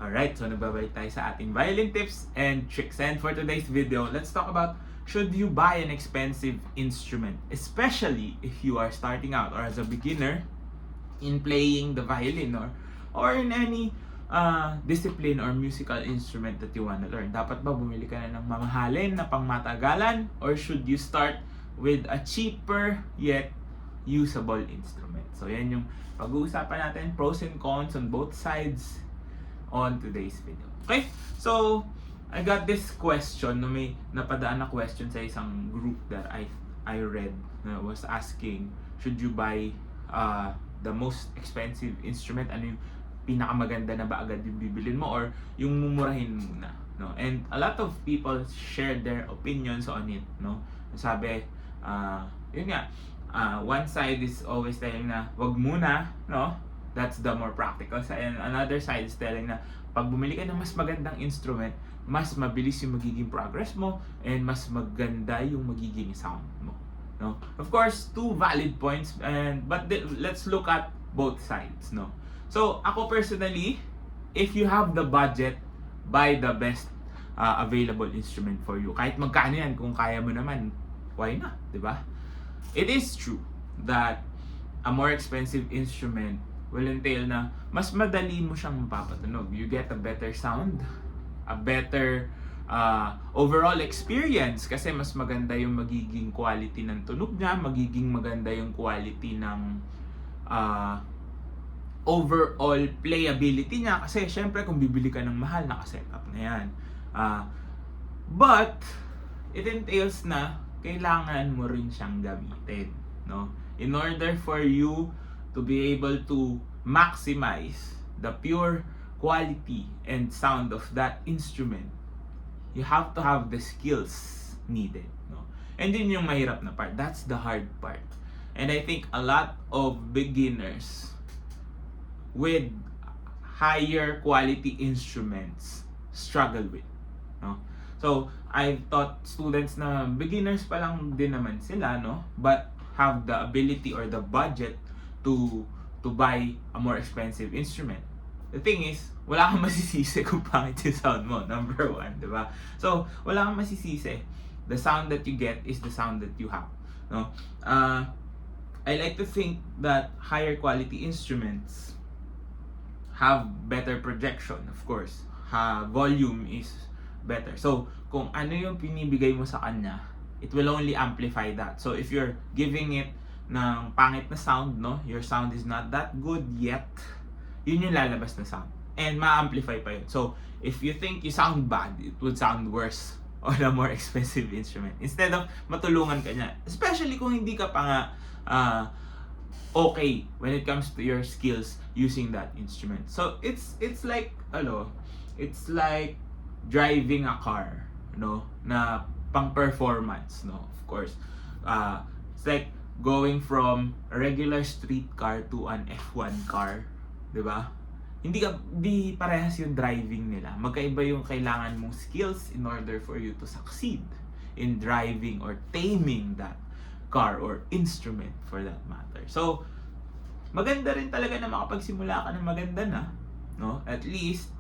Alright, so nagbabalik tayo sa ating violin tips and tricks. And for today's video, let's talk about should you buy an expensive instrument, especially if you are starting out or as a beginner in playing the violin or in any discipline or musical instrument that you want to learn. Dapat ba bumili ka na ng mamahalin na pangmatagalan, or should you start with a cheaper yet usable instrument? So yan yung pag-uusapan natin, pros and cons on both sides on today's video. Okay? So, I got this question, may napadaan na question sa isang group that I read na was asking, should you buy the most expensive instrument? Ano yung pinakamaganda na ba agad yung bibilin mo, or yung mumurahin muna? No? And a lot of people shared their opinions on it. No? Sabi, yun nga, one side is always telling na wag muna, no? That's the more practical side. And another side is telling na pag bumili ka ng mas magandang instrument, mas mabilis yung magiging progress mo and mas maganda yung magiging sound mo. No? Of course, two valid points, but let's look at both sides. No? So, ako personally, if you have the budget, buy the best available instrument for you. Kahit magkano yan, kung kaya mo naman, why not? Diba? It is true that a more expensive instrument will entail na mas madali mo siyang mapapatunog. You get a better sound, a better overall experience, kasi mas maganda yung magiging quality ng tunog niya, magiging maganda yung quality ng overall playability niya, kasi syempre kung bibili ka ng mahal, naka-setup na yan. But it entails na kailangan mo rin siyang gamitin, no? In order for you to be able to maximize the pure quality and sound of that instrument, you have to have the skills needed, no? And yun yung mahirap na part. That's the hard part. And I think a lot of beginners with higher quality instruments struggle with, no? So, I've taught students na beginners pa lang din naman sila, no? But have the ability or the budget to buy a more expensive instrument. The thing is, wala kang masisisi kung pangit yung sound mo, number one, di ba? So, wala kang masisisi. The sound that you get is the sound that you have, no? I like to think that higher quality instruments have better projection, of course. Volume is better. So, kung ano yung pinibigay mo sa kanya, it will only amplify that. So, if you're giving it ng pangit na sound, no, your sound is not that good yet, yun yung lalabas na sound. And ma-amplify pa yun. So, if you think you sound bad, it would sound worse on a more expensive instrument. Instead of matulungan ka niya. Especially kung hindi ka pa nga okay when it comes to your skills using that instrument. So, it's like, it's like driving a car, no, na pang-performance, no, of course. It's like going from a regular street car to an F1 car, di ba? Hindi parehas yung driving nila. Magkaiba yung kailangan mong skills in order for you to succeed in driving or taming that car or instrument for that matter. So, maganda rin talaga na makapagsimula ka ng maganda na, no? At least,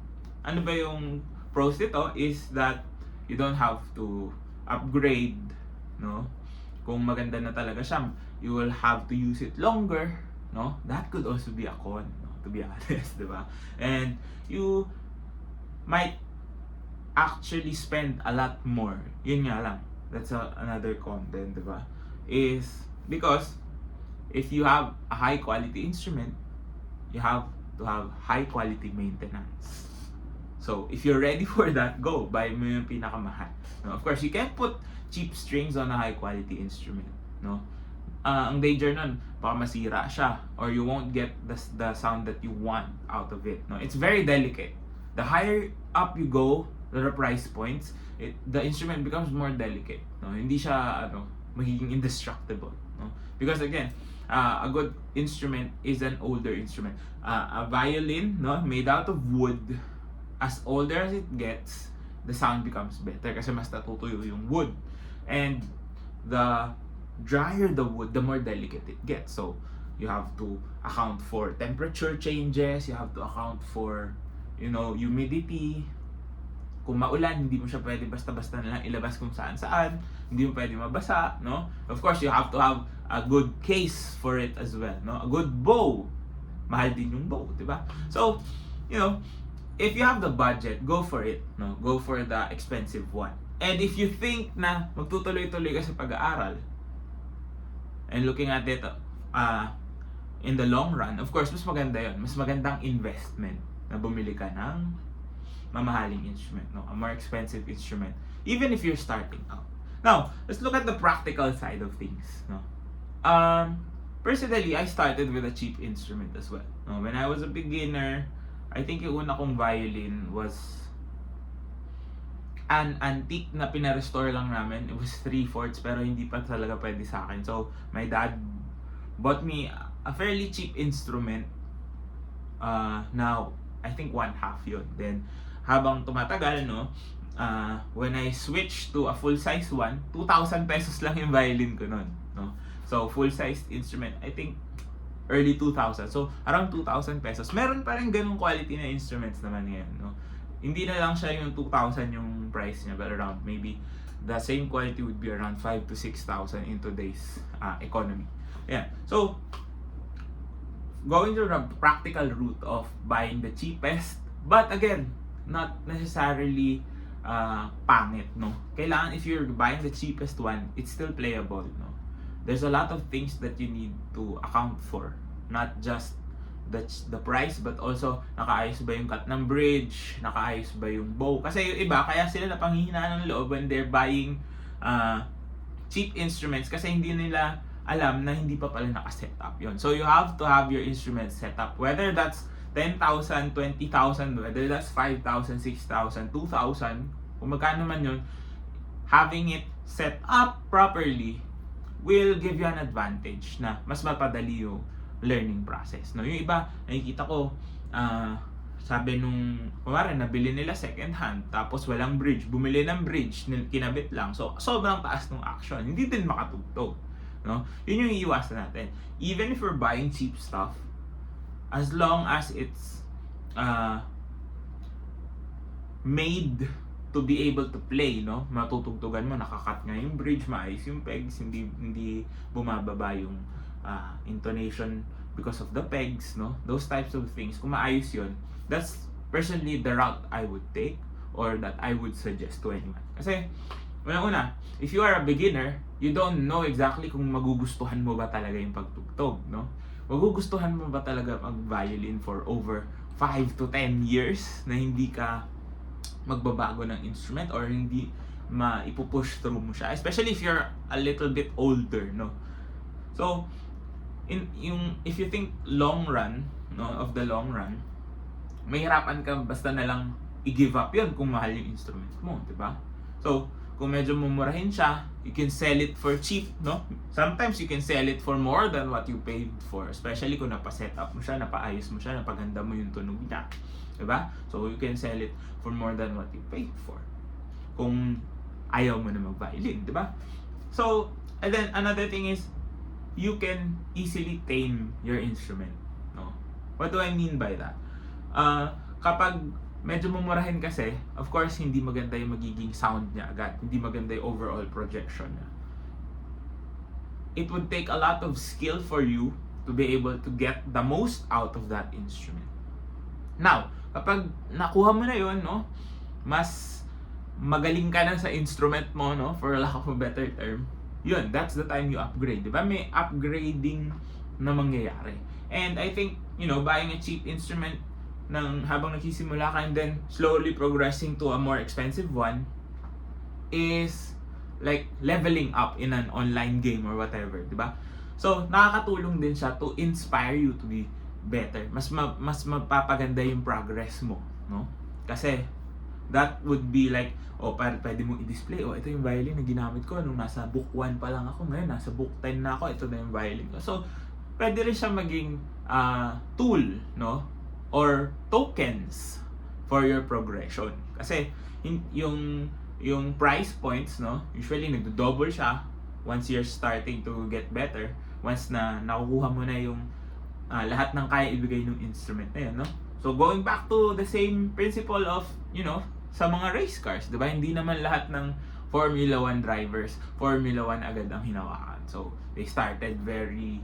ano ba yung pros nito is that you don't have to upgrade, no? Kung maganda na talaga siya, you will have to use it longer, no? That could also be a con, no? To be honest, di ba? And you might actually spend a lot more. Yun nga lang. That's another con din, di ba? Is because if you have a high quality instrument, you have to have high quality maintenance. So, if you're ready for that, go. Buy mo yung pinakamahal. No, of course, you can't put cheap strings on a high-quality instrument. No? Ang danger nun, baka masira siya. Or you won't get the sound that you want out of it. No? It's very delicate. The higher up you go, the price points, the instrument becomes more delicate. No? Hindi siya magiging indestructible. No? Because again, a good instrument is an older instrument. A violin, no, made out of wood, as older as it gets, the sound becomes better kasi mas natutuyo yung wood. And the drier the wood, the more delicate it gets. So, you have to account for temperature changes, you have to account for humidity. Kung maulan, hindi mo siya pwede basta-basta na lang ilabas kung saan-saan. Hindi mo pwede mabasa, no? Of course, you have to have a good case for it as well, no? A good bow. Mahal din yung bow, di ba? So, if you have the budget, go for it, no? Go for the expensive one. And if you think na magtutuloy-tuloy ka sa pag-aaral, and looking at it in the long run, of course, mas maganda yun. Mas magandang investment na bumili ka ng mamahaling instrument, no? A more expensive instrument, even if you're starting out. Now, let's look at the practical side of things, no? Personally, I started with a cheap instrument as well. No? When I was a beginner, I think yung una kong violin was an antique na pinarestore lang namin. It was 3/4 pero hindi pa talaga pwede sa akin. So, my dad bought me a fairly cheap instrument. Now, I think 1/2 yun. Then, habang tumatagal, when I switched to a full-size one, 2,000 pesos lang yung violin ko nun, no? So, full-sized instrument, I think early 2000. So, around 2,000 pesos. Meron pa rin ganung quality na instruments naman ngayon, no? Hindi na lang siya yung 2,000 yung price niya, but around maybe the same quality would be around 5,000 to 6,000 in today's economy. Yeah. So, going through the practical route of buying the cheapest, but again, not necessarily pangit, no? Kailangan, if you're buying the cheapest one, it's still playable, no? There's a lot of things that you need to account for, not just the price, but also nakaayos ba yung cut ng bridge, nakaayos ba yung bow. Kasi yung iba, kaya sila napanghihinaan ng loob when they're buying cheap instruments kasi hindi nila alam na hindi pa pala naka-set up yun. So you have to have your instruments set up, whether that's 10,000, 20,000, whether that's 5,000, 6,000, 2,000, kung magkano man yun, having it set up properly will give you an advantage na mas mapadali yung learning process, no? Yung iba, nakikita ko, sabi nung, kumari, nabili nila second hand, tapos walang bridge, bumili ng bridge, kinabit lang, so sobrang taas ng action, hindi din makatugtog, no? Yun yung iiwasan natin. Even if we're buying cheap stuff, as long as it's made to be able to play, no? Matutugtugan mo, nakakat nga yung bridge, maayos yung pegs, hindi bumababa yung intonation because of the pegs, no? Those types of things, kung maayos yun, that's personally the route I would take or that I would suggest to anyone. Kasi, una, if you are a beginner, you don't know exactly kung magugustuhan mo ba talaga yung pagtugtog, no? Magugustuhan mo ba talaga mag-violin for over 5 to 10 years na hindi ka magbabago ng instrument or hindi maipupush through mo siya, especially if you're a little bit older, no? So, if you think long run, no, of the long run, mahirapan ka basta na lang i-give up yun kung mahal yung instrument mo, di ba? So, kung medyo mumurahin siya, you can sell it for cheap, no? Sometimes you can sell it for more than what you paid for, especially kung napa-set up mo siya, napaayos mo siya, napaganda mo yung tunog niya, diba? So you can sell it for more than what you paid for kung ayaw mo na mag-violin, diba? So, and then another thing is you can easily tame your instrument, no? What do I mean by that? Kapag medyo mumurahin kasi, of course, hindi maganda yung magiging sound niya agad. Hindi maganda yung overall projection niya. It would take a lot of skill for you to be able to get the most out of that instrument. Now, kapag nakuha mo na yun, no, mas magaling ka na sa instrument mo, no, for lack of a better term, yun, that's the time you upgrade. Diba? May upgrading na mangyayari. And I think, buying a cheap instrument habang nagsisimula ka and then slowly progressing to a more expensive one is like leveling up in an online game or whatever, di ba? So, nakakatulong din siya to inspire you to be better. Mas mapapaganda yung progress mo, no? Kasi that would be like, pwede mong i-display, ito yung violin na ginamit ko nung nasa book 1 pa lang ako, ngayon nasa book 10 na ako, ito na yung violin ko. So, pwede rin siya maging tool, no? Or tokens for your progression. Kasi yung price points, no, usually nagdo-double siya once you're starting to get better, once na nakukuha mo na yung lahat ng kaya ibigay ng instrument na yun, no? So going back to the same principle of, you know, sa mga race cars, 'di ba? Hindi naman lahat ng Formula 1 drivers, Formula 1 agad ang hinawakan. So they started very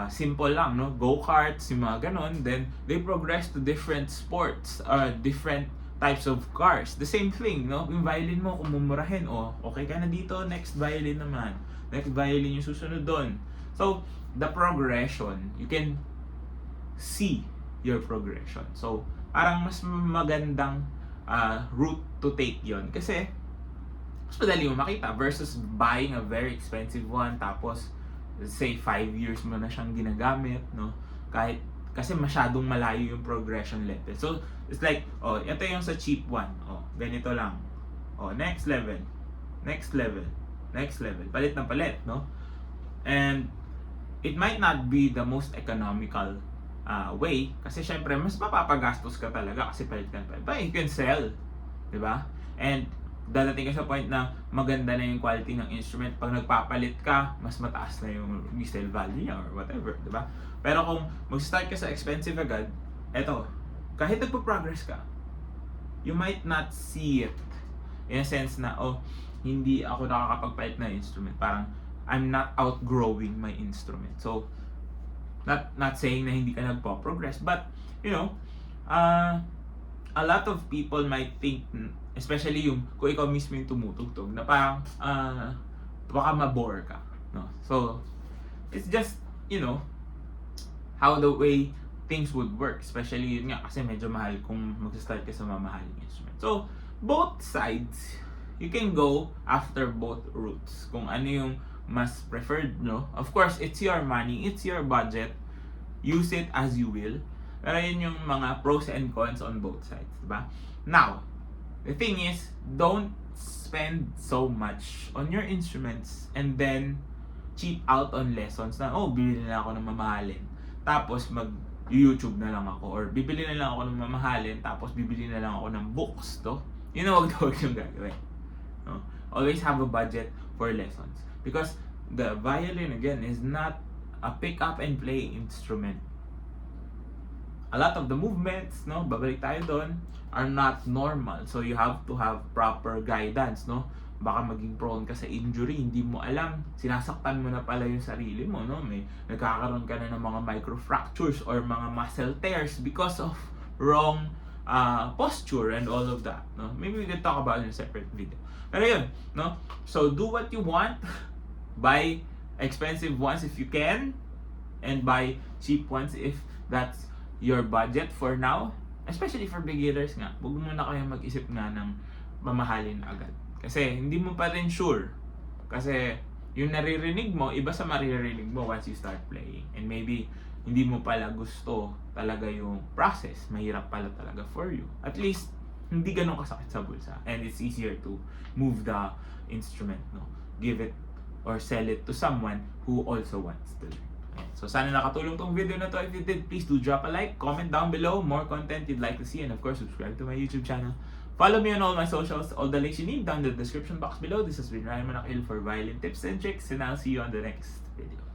simple lang, no? Go-karts, yung mga ganon. Then they progressed to different sports, different types of cars. The same thing, no? Yung violin mo, kung mumurahin, okay ka na dito, next violin naman. Next violin yung susunod doon. So, the progression, you can see your progression. So, parang mas magandang route to take yon kasi mas madali mo makita versus buying a very expensive one tapos let's say 5 years mo na siyang ginagamit, no? Kahit kasi masyadong malayo yung progression level. So, it's like, ito yung sa cheap one. Ganito lang. Next level. Next level. Next level. Palit na palit, no? And it might not be the most economical way kasi syempre mas mapapagastos ka talaga kasi palit ka na palit. But you can sell, di ba? And dadating ka sa point na maganda na yung quality ng instrument. Pag nagpapalit ka, mas mataas na yung resale value niya or whatever, di ba? Pero kung mag-start ka sa expensive agad, eto, kahit nagpo-progress ka, you might not see it in a sense na, hindi ako nakakapagpalit na instrument. Parang, I'm not outgrowing my instrument. So, not saying na hindi ka nagpo-progress, but, you know, a lot of people might think, especially yung kung ikaw mismo yung tumutugtog, na parang baka ma-bore ka, no? So it's just, you know, how the way things would work, especially yun nga kasi medyo mahal kung mag-start ka sa mamahaling instrument. So both sides, you can go after both routes kung ano yung mas preferred, no? Of course, it's your money, it's your budget, use it as you will. Pero yun yung mga pros and cons on both sides, diba? Now, the thing is, don't spend so much on your instruments and then cheap out on lessons na, bibili na lang ako ng mamahalin. Tapos mag-YouTube na lang ako. Or bibili na lang ako ng mamahalin, tapos bibili na lang ako ng books, to. Yun ang wag yung gagawin. No? Always have a budget for lessons. Because the violin, again, is not a pick up and play instrument. A lot of the movements, no, babalik tayo doon, are not normal. So you have to have proper guidance, no? Baka maging prone ka sa injury, hindi mo alam, sinasaktan mo na pala yung sarili mo, no? May nagkakaroon ka na ng mga microfractures or mga muscle tears because of wrong posture and all of that, no? Maybe we can talk about it in a separate video. Pero yun, no? So do what you want, buy expensive ones if you can, and buy cheap ones if that's your budget for now. Especially for beginners nga, huwag muna kayo mag-isip nga ng mamahalin agad. Kasi hindi mo pa rin sure. Kasi yung naririnig mo, iba sa maririnig mo once you start playing. And maybe hindi mo pala gusto talaga yung process. Mahirap pala talaga for you. At least, hindi ganun kasakit sa bulsa. And it's easier to move the instrument, no? Give it or sell it to someone who also wants to learn. So sana nakatulong tong video na to. If you did, please do drop a like, comment down below more content you'd like to see, and of course subscribe to my YouTube channel. Follow me on all my socials, all the links you need down in the description box below. This has been Ryan Monakil for Violin Tips and Tricks, and I'll see you on the next video.